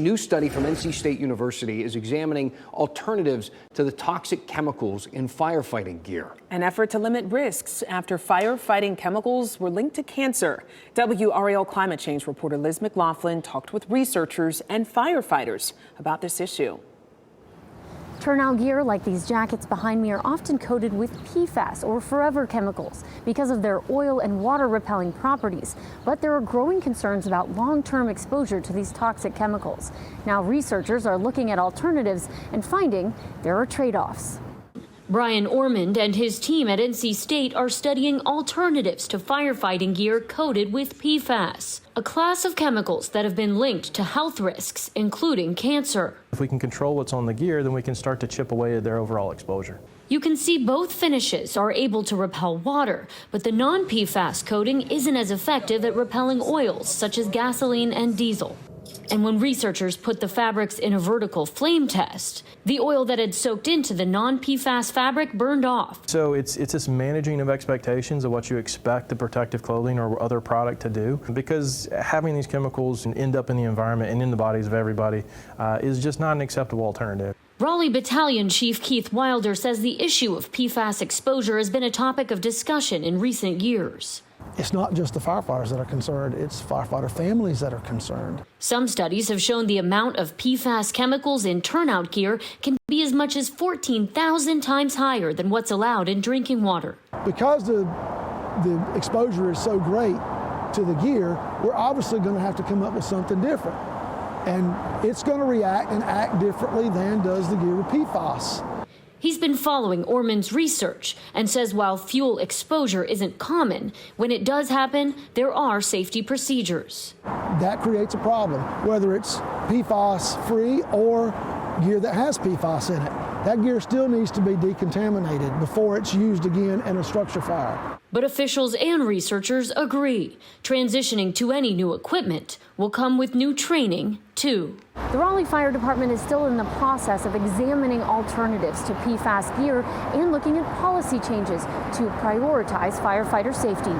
new study from NC State University is examining alternatives to the toxic chemicals in firefighting gear. An effort to limit risks after firefighting chemicals were linked to cancer. WRAL climate change reporter Liz McLaughlin talked with researchers and firefighters about this issue. Turnout gear like these jackets behind me are often coated with PFAS or forever chemicals because of their oil and water repelling properties. But there are growing concerns about long-term exposure to these toxic chemicals. Now researchers are looking at alternatives and finding there are trade-offs. Brian Ormond and his team at NC State are studying alternatives to firefighting gear coated with PFAS, a class of chemicals that have been linked to health risks, including cancer. If we can control what's on the gear, then we can start to chip away at their overall exposure. You can see both finishes are able to repel water, but the non-PFAS coating isn't as effective at repelling oils such as gasoline and diesel. And when researchers put the fabrics in a vertical flame test, the oil that had soaked into the non-PFAS fabric burned off. So it's this managing of expectations of what you expect the protective clothing or other product to do, because having these chemicals end up in the environment and in the bodies of everybody is just not an acceptable alternative. Raleigh Battalion Chief Keith Wilder says the issue of PFAS exposure has been a topic of discussion in recent years. It's not just the firefighters that are concerned, it's firefighter families that are concerned. Some studies have shown the amount of PFAS chemicals in turnout gear can be as much as 14,000 times higher than what's allowed in drinking water. Because the exposure is so great to the gear, we're obviously going to have to come up with something different. And it's going to react and act differently than does the gear with PFAS. He's been following Ormond's research and says while fuel exposure isn't common, when it does happen, there are safety procedures. That creates a problem, whether it's PFAS-free or gear that has PFAS in it. That gear still needs to be decontaminated before it's used again in a structure fire. But officials and researchers agree. Transitioning to any new equipment will come with new training, too. The Raleigh Fire Department is still in the process of examining alternatives to PFAS gear and looking at policy changes to prioritize firefighter safety.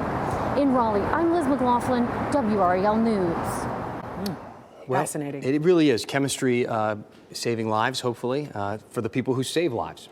In Raleigh, I'm Liz McLaughlin, WRAL News. Well, fascinating. It really is chemistry saving lives, hopefully, for the people who save lives.